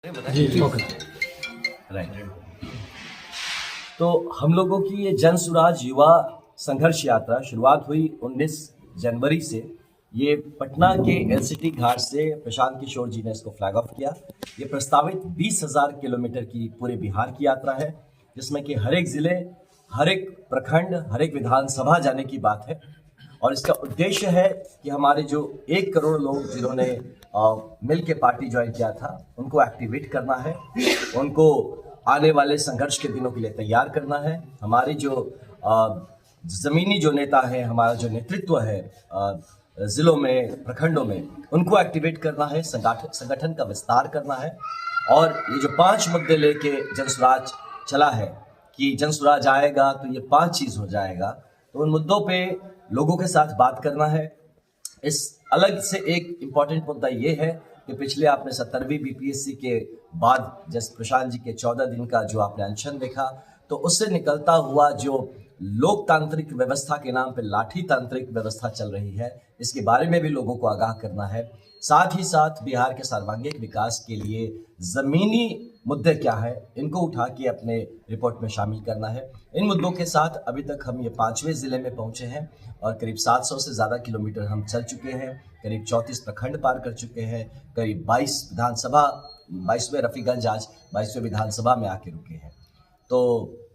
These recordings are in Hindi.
जी ओके। राइट। तो हम लोगों की ये जन सुराज युवा संघर्ष यात्रा शुरुआत हुई 19 जनवरी से। ये पटना के एलसीटी घाट से प्रशांत किशोर जी ने इसको फ्लैग ऑफ किया। ये प्रस्तावित 20,000 किलोमीटर की पूरे बिहार की यात्रा है, जिसमें कि हर एक जिले, हर एक प्रखंड, हर एक विधानसभा जाने की बात है। और इसका उद्देश्य है कि हमारे जो 1 करोड़ लोग जिन्होंने मिल के पार्टी ज्वाइन किया था, उनको एक्टिवेट करना है, उनको आने वाले संघर्ष के दिनों के लिए तैयार करना है। हमारे जो जमीनी जो नेता है, हमारा जो नेतृत्व है जिलों में, प्रखंडों में, उनको एक्टिवेट करना है, संगठन का विस्तार करना है। और ये जो 5 मुद्दे लेके जनसुराज चला है कि जनसुराज आएगा तो ये 5 चीज हो जाएगा, तो उन मुद्दों पे लोगों के साथ बात करना है। इस अलग से एक इम्पॉर्टेंट मुद्दा ये है कि पिछले आपने 17वीं बीपीएससी के बाद जैसे प्रशांत जी के 14 दिन का जो आपने अनशन देखा, तो उससे निकलता हुआ जो लोकतांत्रिक व्यवस्था के नाम पे लाठी तांत्रिक व्यवस्था चल रही है, इसके बारे में भी लोगों को आगाह करना है। साथ ही साथ बिहार के सर्वांगीण विकास के लिए जमीनी मुद्दे क्या है, इनको उठा के अपने रिपोर्ट में शामिल करना है। इन मुद्दों के साथ अभी तक हम ये 5वें जिले में पहुंचे हैं और करीब 700 से ज़्यादा किलोमीटर हम चल चुके हैं, करीब 34 प्रखंड पार कर चुके हैं, करीब 22 विधानसभा, 22वें रफीगंज आज 22वें विधानसभा में आके रुके हैं। तो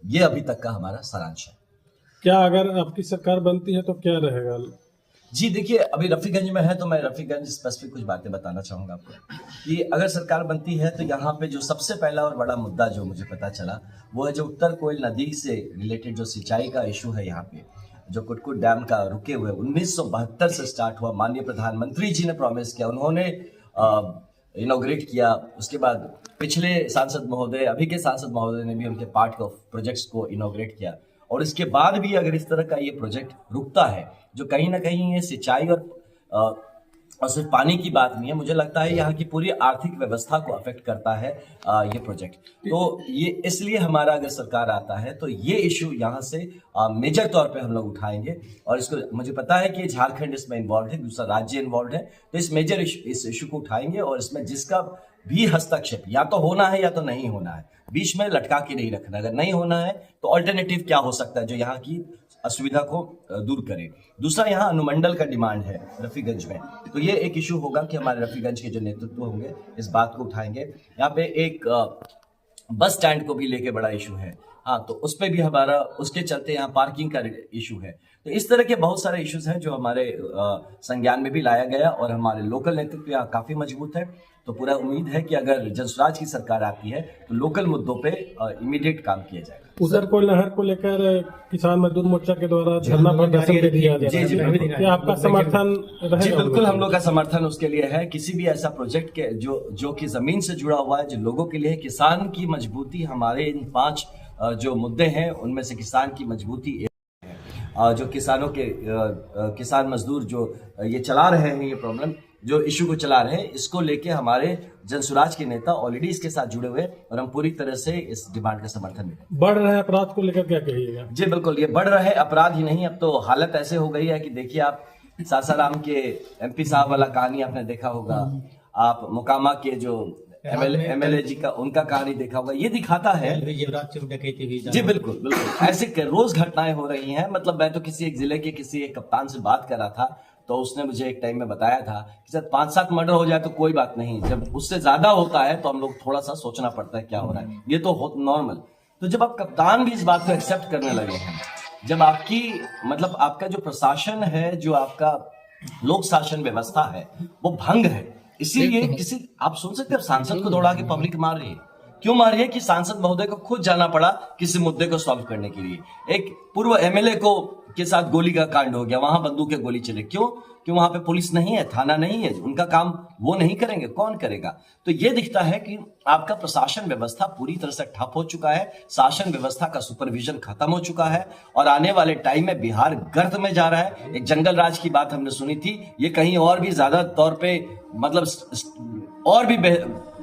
ये अभी तक का हमारा सारांश है। क्या अगर आपकी सरकार बनती है तो क्या रहेगा? जी देखिए, अभी रफीगंज में है तो मैं रफीगंज स्पेसिफिक कुछ बातें बताना चाहूँगा आपको कि अगर सरकार बनती है तो यहाँ पे जो सबसे पहला और बड़ा मुद्दा जो मुझे पता चला वो है जो उत्तर कोयल नदी से रिलेटेड जो सिंचाई का इशू है। यहाँ पे जो कुटकुट डैम का रुके हुए 1972 से स्टार्ट हुआ, माननीय प्रधानमंत्री जी ने प्रॉमिस किया, उन्होंने इनॉग्रेट किया। उसके बाद पिछले सांसद महोदय, अभी के सांसद महोदय ने भी उनके पार्ट ऑफ प्रोजेक्ट्स को इनॉग्रेट किया। और इसके बाद भी अगर इस तरह का ये प्रोजेक्ट रुकता है, जो कहीं ना कहीं ये सिंचाई और सिर्फ पानी की बात नहीं है, मुझे लगता है यहाँ की पूरी आर्थिक व्यवस्था को अफेक्ट करता है ये प्रोजेक्ट। तो ये इसलिए हमारा अगर सरकार आता है तो ये इशू यहाँ से मेजर तौर पे हम लोग उठाएंगे। और इसको मुझे पता है कि झारखंड इसमें इन्वॉल्व है, दूसरा राज्य इन्वॉल्व है, तो इस मेजर इस इशू को उठाएंगे। और इसमें जिसका भी हस्तक्षेप या तो होना है या तो नहीं होना है, बीच में लटका के नहीं रखना। अगर नहीं होना है तो ऑल्टरनेटिव क्या हो सकता है जो यहाँ की असुविधा को दूर करे। दूसरा, यहाँ अनुमंडल का डिमांड है रफीगंज में, तो ये एक इशू होगा कि हमारे रफीगंज के जो नेतृत्व होंगे इस बात को उठाएंगे। यहाँ पे एक बस स्टैंड को भी लेके बड़ा इशू है, हाँ, तो उस पर भी हमारा, उसके चलते यहाँ पार्किंग का इशू है। तो इस तरह के बहुत सारे इश्यूज हैं जो हमारे संज्ञान में भी लाया गया और हमारे लोकल नेतृत्व यहाँ काफी मजबूत है। तो पूरा उम्मीद है कि अगर जनसुराज की सरकार आती है तो लोकल मुद्दों पे इमीडिएट काम किया जाएगा। उधर कोयल नहर को लेकर किसान मजदूर मोर्चा के द्वारा धरना प्रदर्शन दे दिया जा रहा है, क्या आपका समर्थन रहेगा? जी बिल्कुल, हम लोग का समर्थन उसके लिए है। किसी भी ऐसा प्रोजेक्ट के जो कि जमीन से जुड़ा हुआ है, जो लोगों के लिए, किसान की मजबूती, हमारे इन 5 जो मुद्दे हैं उनमें से किसान की मजबूती जो किसानों के किसान मजदूर जो ये चला रहे हैं, ये प्रॉब्लम जो इशू को चला रहे हैं, इसको लेके हमारे जनसुराज के नेता ऑलरेडी इसके साथ जुड़े हुए और हम पूरी तरह से इस डिमांड का समर्थन में। बढ़ रहे अपराध को लेकर क्या कहिएगा? जी बिल्कुल, ये बढ़ रहे अपराध ही नहीं, अब तो हालत ऐसे हो गई है कि देखिए, आप सासाराम के एमपी साहब वाला कहानी आपने देखा होगा, आप मोकामा के जो एमएलए जी का उनका कहानी देखा होगा, ये दिखाता है। जी बिल्कुल बिल्कुल, ऐसे रोज घटनाएं हो रही हैं। मतलब मैं तो किसी एक जिले के किसी एक कप्तान से बात कर रहा था, तो उसने मुझे एक टाइम में बताया था कि सर 5-7 मर्डर हो जाए तो कोई बात नहीं, जब उससे ज्यादा होता है तो हम लोग थोड़ा सा सोचना पड़ता है क्या हो रहा है, ये तो नॉर्मल। तो जब आप कप्तान भी इस बात को एक्सेप्ट करने लगे हैं, जब आपकी मतलब आपका जो प्रशासन है, जो आपका लोक शासन व्यवस्था है, वो भंग है, इसीलिए किसी आप सुन सकते हैं सांसद को दौड़ा के पब्लिक मार रही है। क्यों मार रही है कि सांसद महोदय को खुद जाना पड़ा किसी मुद्दे को सॉल्व करने के लिए। एक पूर्व एमएलए को के साथ गोली का कांड हो गया, वहां बंदूक के गोली चले, क्यों? वहां पे पुलिस नहीं है, थाना नहीं है, उनका काम वो नहीं करेंगे, कौन करेगा? तो ये दिखता है कि आपका प्रशासन व्यवस्था पूरी तरह से ठप हो चुका है, शासन व्यवस्था का सुपरविजन खत्म हो चुका है और आने वाले टाइम में बिहार गर्त में जा रहा है। एक जंगल राज की बात हमने सुनी थी, ये कहीं और भी ज्यादा तौर पे मतलब और भी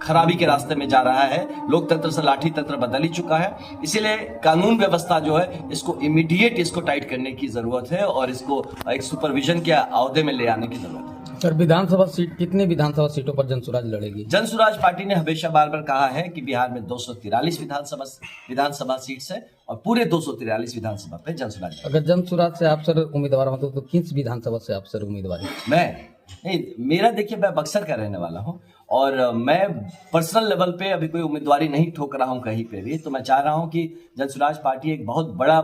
खराबी के रास्ते में जा रहा है। लोकतंत्र से लाठी तंत्र बदल ही चुका है, इसीलिए कानून व्यवस्था जो है इसको इमीडिएट इसको टाइट करने की जरूरत है और इसको एक सुपरविजन के अहदे में ले आने की जरूरत है। सर विधानसभा सीट, कितनी विधानसभा सीटों पर जनसुराज लड़ेगी? जनसुराज पार्टी ने हमेशा बार बार कहा है कि बिहार में 243 विधानसभा सीट्स है और पूरे 243 विधानसभा पे जनसुराज। अगर जनसुराज से आप सर उम्मीदवार मतलब तो किस विधानसभा से आप सर उम्मीदवार? नहीं, मेरा देखिए, मैं बक्सर का रहने वाला हूँ और मैं पर्सनल लेवल पे अभी कोई उम्मीदवारी नहीं ठोक रहा हूँ कहीं पे भी। तो मैं चाह रहा हूँ कि जनसुराज पार्टी एक बहुत बड़ा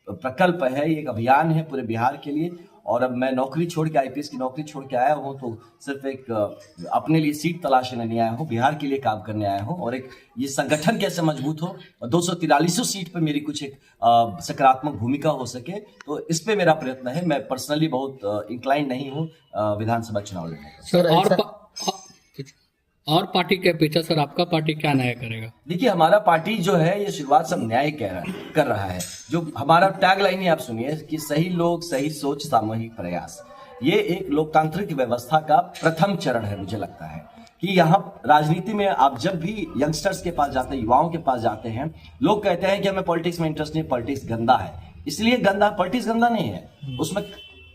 प्रकल्प है, ये एक अभियान है पूरे बिहार के लिए। और अब मैं नौकरी छोड़ के, आईपीएस की नौकरी छोड़ के आया हूँ, तो सिर्फ एक अपने लिए सीट तलाशने नहीं आया हूँ, बिहार के लिए काम करने आया हूँ। और एक ये संगठन कैसे मजबूत हो और 243 सीट पे मेरी कुछ एक सकारात्मक भूमिका हो सके, तो इस पे मेरा प्रयत्न है। मैं पर्सनली बहुत इंक्लाइन नहीं हूँ विधानसभा चुनाव लड़ने का। सर और पार्टी के अपेक्षा सर आपका पार्टी क्या न्याय करेगा? देखिए, हमारा पार्टी जो है ये शुरुआत सब न्याय कर रहा है। जो हमारा टैगलाइन है आप सुनिए कि सही लोग, सही सोच, सामूहिक प्रयास। ये एक लोकतांत्रिक व्यवस्था का प्रथम चरण है। मुझे लगता है कि यहाँ राजनीति में आप जब भी यंगस्टर्स के पास जाते हैं, युवाओं के पास जाते हैं, लोग कहते हैं कि हमें पॉलिटिक्स में इंटरेस्ट नहीं, पॉलिटिक्स गंदा है। इसलिए पॉलिटिक्स गंदा नहीं है, उसमें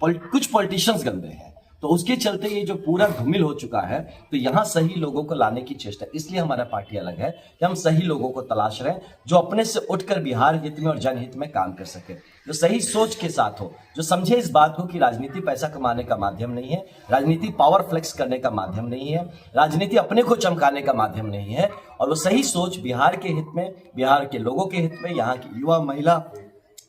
कुछ पॉलिटिशियंस गंदे हैं। तो उसके चलते ये जो पूरा धूमिल हो चुका है, तो यहाँ सही लोगों को लाने की चेष्टा, इसलिए हमारा पार्टी अलग है कि हम सही लोगों को तलाश रहे हैं जो अपने से उठकर बिहार हित में और जनहित में काम कर सके, जो सही सोच के साथ हो, जो समझे इस बात को कि राजनीति पैसा कमाने का माध्यम नहीं है, राजनीति पावर फ्लेक्स करने का माध्यम नहीं है, राजनीति अपने को चमकाने का माध्यम नहीं है। और वो सही सोच बिहार के हित में, बिहार के लोगों के हित में, यहाँ की युवा, महिला,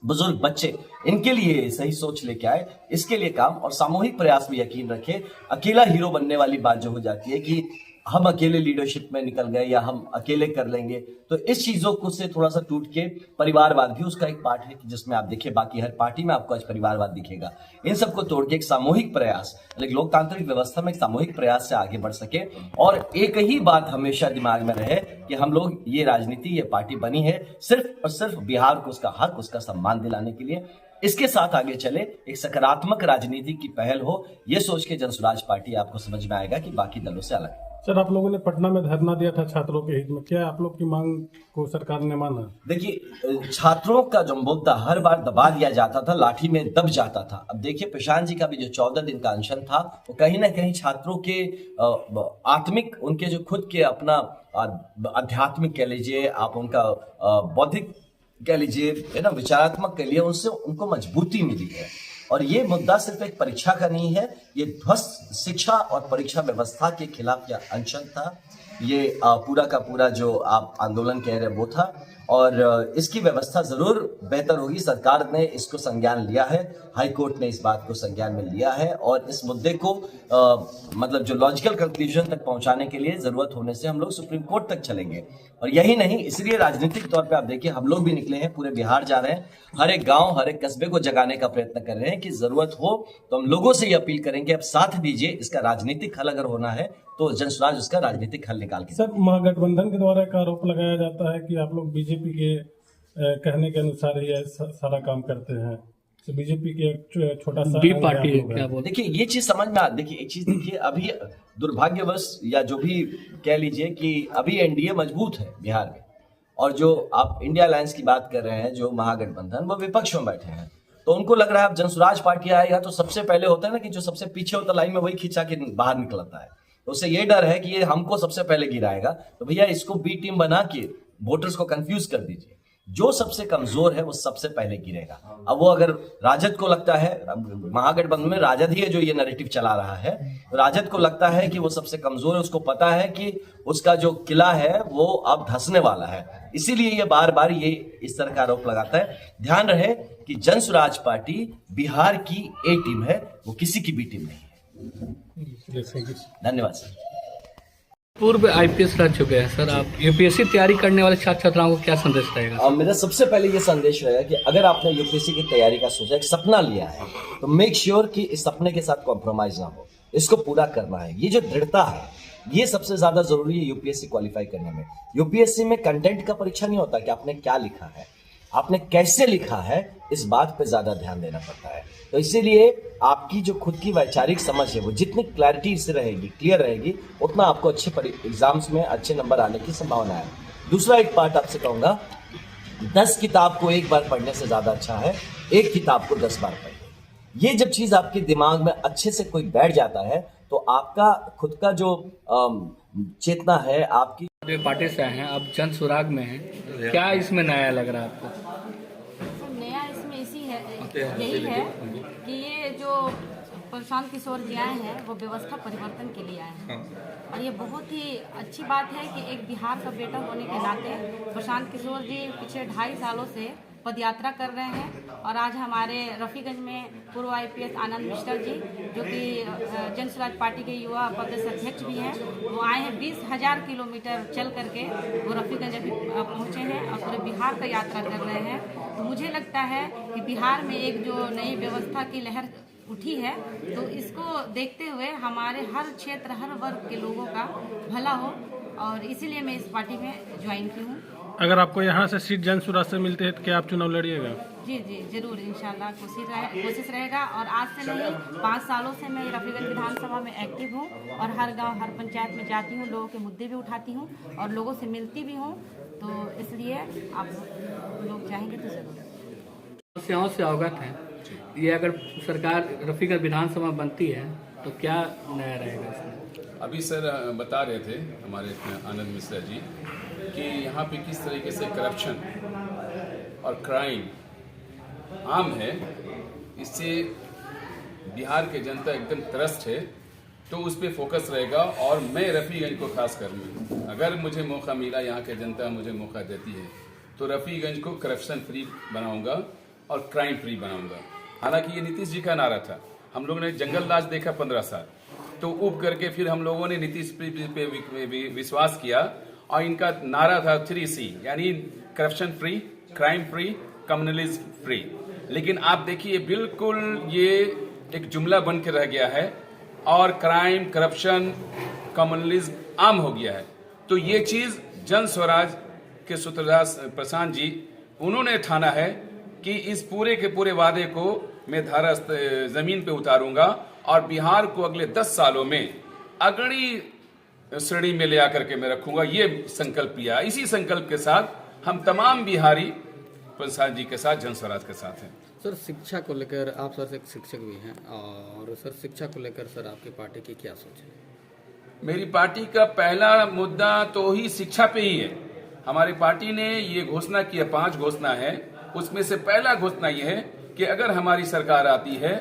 बुजुर्ग, बच्चे, इनके लिए सही सोच लेके आए, इसके लिए काम और सामूहिक प्रयास में यकीन रखे। अकेला हीरो बनने वाली बात जो हो जाती है कि हम अकेले लीडरशिप में निकल गए या हम अकेले कर लेंगे, तो इस चीजों को से थोड़ा सा टूट के परिवारवाद भी उसका एक पार्ट है कि जिसमें आप देखिए बाकी हर पार्टी में आपको आज परिवारवाद दिखेगा। इन सबको तोड़ के एक सामूहिक प्रयास, एक लोकतांत्रिक व्यवस्था में एक सामूहिक प्रयास से आगे बढ़ सके। और एक ही बात हमेशा दिमाग में रहे कि हम लोग ये राजनीति, ये पार्टी बनी है सिर्फ और सिर्फ बिहार को उसका हक, उसका सम्मान दिलाने के लिए। इसके साथ आगे चले, एक सकारात्मक राजनीति की पहल हो, ये सोच के जनसुराज पार्टी आपको समझ में आएगा कि बाकी दलों से अलग है। सर, आप लोगों ने पटना में धरना दिया था छात्रों के हित में, क्या आप लोग की मांग को सरकार ने माना? देखिए, छात्रों का जो मुद्दा हर बार दबा दिया जाता था, लाठी में दब जाता था। अब देखिए, प्रशांत जी का भी जो 14 दिन का अनशन था, वो कहीं ना कहीं छात्रों के आत्मिक, उनके जो खुद के अपना आध्यात्मिक कह लीजिए, आप उनका बौद्धिक कह लीजिए, है ना, विचारात्मक कह लीजिए, उनसे उनको मजबूती मिली है। और ये मुद्दा सिर्फ एक परीक्षा का नहीं है, ये ध्वस्त शिक्षा और परीक्षा व्यवस्था के खिलाफ यह अनशन था। ये पूरा का पूरा जो आप आंदोलन कह रहे हैं वो था। और इसकी व्यवस्था जरूर बेहतर होगी। सरकार ने इसको संज्ञान लिया है, हाई कोर्ट ने इस बात को संज्ञान में लिया है और इस मुद्दे को मतलब जो लॉजिकल कंक्लूजन तक पहुंचाने के लिए जरूरत होने से हम लोग सुप्रीम कोर्ट तक चलेंगे। और यही नहीं, इसलिए राजनीतिक तौर पे आप देखिए, हम लोग भी निकले हैं, पूरे बिहार जा रहे हैं, हर एक गांव, हर एक कस्बे को जगाने का प्रयत्न कर रहे हैं कि जरूरत हो तो हम लोगों से ये अपील करेंगे, अब साथ दीजिए। इसका राजनीतिक हल अगर होना है तो जनसुराज उसका राजनीतिक हल निकाल के। सर, महागठबंधन के द्वारा एक आरोप लगाया जाता है कि आप लोग बीजेपी के कहने के अनुसार ही सारा काम करते हैं, तो बीजेपी की एक छोटा सा बी पार्टी है क्या बोल? देखिए, ये चीज समझ में देखिए, एक चीज देखिए, अभी दुर्भाग्यवश या जो भी कह लीजिए कि अभी एनडीए मजबूत है बिहार में, और जो आप इंडिया अलायंस की बात कर रहे हैं, जो महागठबंधन, वो विपक्ष में बैठे हैं। तो उनको लग रहा है अब जनसुराज पार्टी आएगा तो सबसे पहले होता है ना कि जो सबसे पीछे होता लाइन में वही खिंचा के बाहर निकलता है, तो उससे ये डर है कि ये हमको सबसे पहले गिराएगा। तो भैया, इसको बी टीम बना के वोटर्स को कंफ्यूज कर दीजिए। जो सबसे कमजोर है वो सबसे पहले गिरेगा। अब वो अगर राजद को लगता है, महागठबंधन में राजद ही है जो ये नैरेटिव चला रहा है, तो राजद को लगता है कि वो सबसे कमजोर है, उसको पता है कि उसका जो किला है वो अब धंसने वाला है, इसीलिए ये बार बार ये इस तरह का आरोप लगाता है। ध्यान रहे कि जनसुराज पार्टी बिहार की ए टीम है, वो किसी की बी टीम नहीं है। धन्यवाद सर। पूर्व आईपीएस रह चुके हैं सर, आप यूपीएससी तैयारी करने वाले छात्र छात्राओं को क्या संदेश रहेगा? मेरा सबसे पहले ये संदेश रहेगा कि अगर आपने यूपीएससी की तैयारी का सोचा, एक सपना लिया है, तो मेक श्योर कि इस सपने के साथ कॉम्प्रोमाइज ना हो, इसको पूरा करना है। ये जो दृढ़ता है, ये सबसे ज्यादा जरूरी है यूपीएससी क्वालिफाई करने में। यूपीएससी में कंटेंट का परीक्षा नहीं होता कि आपने क्या लिखा है, आपने कैसे लिखा है, इस बात पे ज्यादा ध्यान देना पड़ता है। तो इसीलिए आपकी जो खुद की वैचारिक समझ है वो जितनी क्लैरिटी से रहेगी, क्लियर रहेगी, उतना आपको अच्छे एग्जाम्स में अच्छे नंबर आने की संभावना है। दूसरा एक पार्ट आपसे कहूंगा, 10 किताब को एक बार पढ़ने से ज्यादा अच्छा है एक किताब को 10 बार पढ़ने। ये जब चीज आपके दिमाग में अच्छे से कोई बैठ जाता है तो आपका खुद का जो चेतना है आपकी आप पार्टी से आए हैं, आप जन सुराग में हैं, क्या इसमें नया लग रहा है आपको? सर नया इसमें यही है कि ये जो प्रशांत किशोर जी आए हैं वो व्यवस्था परिवर्तन के लिए आए हैं और ये बहुत ही अच्छी बात है कि एक बिहार का बेटा होने के नाते प्रशांत किशोर जी पिछले 2.5 सालों से पदयात्रा कर रहे हैं और आज हमारे रफीगंज में पूर्व IPS आनंद मिश्रा जी जो कि जन स्वराज पार्टी के युवा प्रदेश अध्यक्ष भी हैं, वो आए हैं 20,000 किलोमीटर चल करके वो रफीगंज अभी पहुँचे हैं और पूरे बिहार का यात्रा कर रहे हैं। तो मुझे लगता है कि बिहार में एक जो नई व्यवस्था की लहर उठी है तो इसको देखते हुए हमारे हर क्षेत्र हर वर्ग के लोगों का भला हो और इसीलिए मैं इस पार्टी में ज्वाइन की हूँ। अगर आपको यहाँ से सीट जन सुराज से मिलते हैं तो क्या आप चुनाव लड़िएगा? जी जरूर इंशाल्लाह कोशिश रहेगा और आज से नहीं 5 सालों से मैं रफीगंज विधानसभा में एक्टिव हूँ और हर गांव हर पंचायत में जाती हूँ, लोगों के मुद्दे भी उठाती हूँ और लोगों से मिलती भी हूँ। तो इसलिए आप लोग चाहेंगे तो जरूर। समस्याओं से अवगत हैं, ये अगर सरकार रफीगंज विधानसभा बनती है तो क्या नया रहेगा इसमें? अभी सर बता रहे थे हमारे आनंद मिश्रा जी कि यहाँ पे किस तरीके से करप्शन और क्राइम आम है, इससे बिहार के जनता एकदम त्रस्त है, तो उस पर फोकस रहेगा। और मैं रफीगंज को खास कर अगर मुझे मौका मिला, यहाँ के जनता मुझे मौका देती है तो रफीगंज को करप्शन फ्री बनाऊंगा और क्राइम फ्री बनाऊंगा। हालांकि ये नीतीश जी का नारा था, हम लोगों ने जंगल राज देखा 15 साल, तो ऊब करके फिर हम लोगों ने नीतीश पे विश्वास किया और इनका नारा था 3C, यानी corruption free, crime free, communalism free. लेकिन आप देखिए बिल्कुल ये एक जुमला बन के रह गया है और क्राइम, करप्शन, कम्युनलिज्म आम हो गया है। तो ये चीज जन स्वराज के सूत्रधार प्रशांत जी उन्होंने ठाना है कि इस पूरे के पूरे वादे को मैं धारा जमीन पे उतारूंगा और बिहार को अगले 10 सालों में अग्रणी श्रेणी में ले आकर के मैं रखूंगा। ये संकल्प लिया। इसी संकल्प के साथ हम तमाम बिहारी प्रसाद जी के साथ, जन स्वराज के साथ हैं। सर शिक्षा को लेकर आप सर एक शिक्षक भी हैं और सर शिक्षा को लेकर सर आपकी पार्टी की क्या सोच है? मेरी पार्टी का पहला मुद्दा तो ही शिक्षा पे ही है। हमारी पार्टी ने ये घोषणा की है, 5 घोषणा है, उसमें से पहला घोषणा ये है कि अगर हमारी सरकार आती है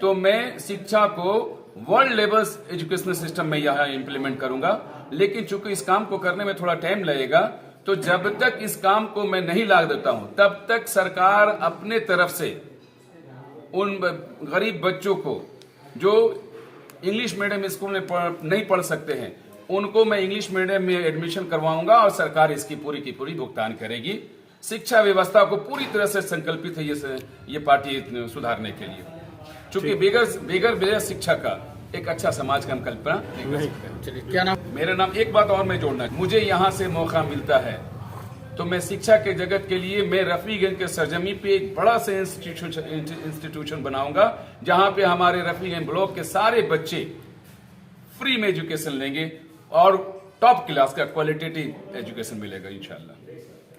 तो मैं शिक्षा को वर्ल्ड लेवल एजुकेशनल सिस्टम में यहाँ इम्प्लीमेंट करूंगा। लेकिन चूंकि इस काम को करने में थोड़ा टाइम लगेगा, तो जब तक इस काम को मैं नहीं ला देता हूं तब तक सरकार अपने तरफ से उन गरीब बच्चों को जो इंग्लिश मीडियम स्कूल में नहीं पढ़ सकते हैं उनको मैं इंग्लिश मीडियम में एडमिशन करवाऊंगा और सरकार इसकी पूरी की पूरी भुगतान करेगी। शिक्षा व्यवस्था को पूरी तरह से संकल्पित है ये पार्टी सुधारने के लिए, चूंकि बेगर शिक्षा का एक अच्छा समाज का हम कल्पना नहीं कर सकते। क्या नाम? मेरा नाम, एक बात और मैं जोड़ना, मुझे यहाँ से मौका मिलता है तो मैं शिक्षा के जगत के लिए मैं रफीगंज के सरजमी पे एक बड़ा सा इंस्टीट्यूशन बनाऊंगा जहां पे हमारे रफीगंज ब्लॉक के सारे बच्चे फ्री में एजुकेशन लेंगे और टॉप क्लास का क्वालिटेटिव एजुकेशन मिलेगा इंशाल्लाह।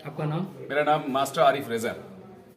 आपका नाम? मेरा नाम मास्टर आरिफ रेजा।